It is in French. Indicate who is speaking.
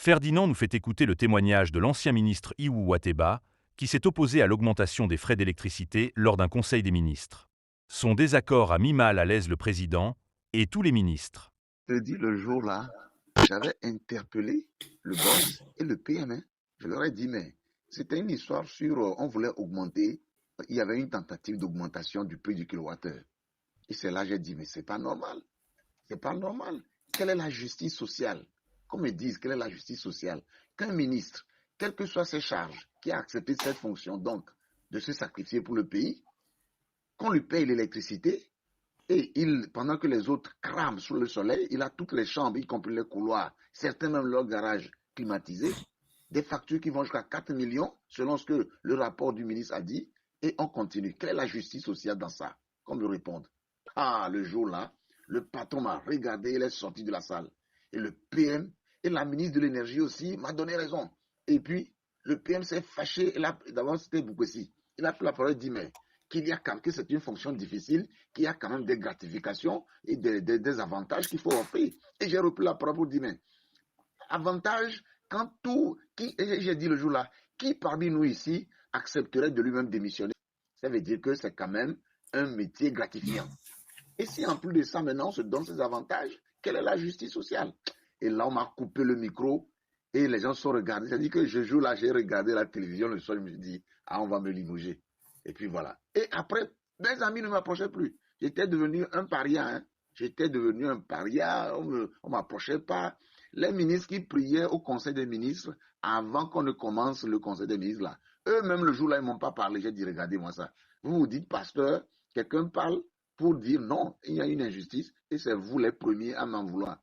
Speaker 1: Ferdinand nous fait écouter le témoignage de l'ancien ministre Iwu Wateba, qui s'est opposé à l'augmentation des frais d'électricité lors d'un conseil des ministres. Son désaccord a mis mal à l'aise le président et tous les ministres.
Speaker 2: Je te dis, le jour-là, j'avais interpellé le boss et le PM. Je leur ai dit, mais c'était une histoire sur, on voulait augmenter, il y avait une tentative d'augmentation du prix du kilowattheure. Et c'est là que j'ai dit, mais c'est pas normal. C'est pas normal. Quelle est la justice sociale? Comme ils disent, quelle est la justice sociale? Qu'un ministre, quelles que soient ses charges, qui a accepté cette fonction, donc, de se sacrifier pour le pays, qu'on lui paye l'électricité, et pendant que les autres crament sous le soleil, il a toutes les chambres, y compris les couloirs, certains même leur garage climatisé, des factures qui vont jusqu'à 4 millions, selon ce que le rapport du ministre a dit, et on continue. Quelle est la justice sociale dans ça? Qu'on me réponde. Ah, le jour-là, le patron m'a regardé, il est sorti de la salle. Et le PM et la ministre de l'énergie aussi m'a donné raison. Et puis, le PM s'est fâché, d'abord c'était Boukessi. Il a pris la parole et dit, mais que c'est une fonction difficile, qu'il y a quand même des gratifications et des avantages qu'il faut offrir. Et j'ai repris la parole pour dire, mais avantage, quand et j'ai dit le jour-là, qui parmi nous ici accepterait de lui-même démissionner? Ça veut dire que c'est quand même un métier gratifiant. Et si en plus de ça, maintenant, on se donne ces avantages, quelle est la justice sociale? Et là, on m'a coupé le micro et les gens sont regardés. C'est-à-dire que je joue là, j'ai regardé la télévision le soir, je me suis dit, ah, on va me limouger. Et puis voilà. Et après, mes amis ne m'approchaient plus. J'étais devenu un paria. J'étais devenu un paria. On ne m'approchait pas. Les ministres qui priaient au conseil des ministres, avant qu'on ne commence le conseil des ministres, là, eux-mêmes, le jour-là, ils ne m'ont pas parlé. J'ai dit, regardez-moi ça. Vous vous dites, pasteur, quelqu'un parle pour dire non, il y a une injustice et c'est vous les premiers à m'en vouloir.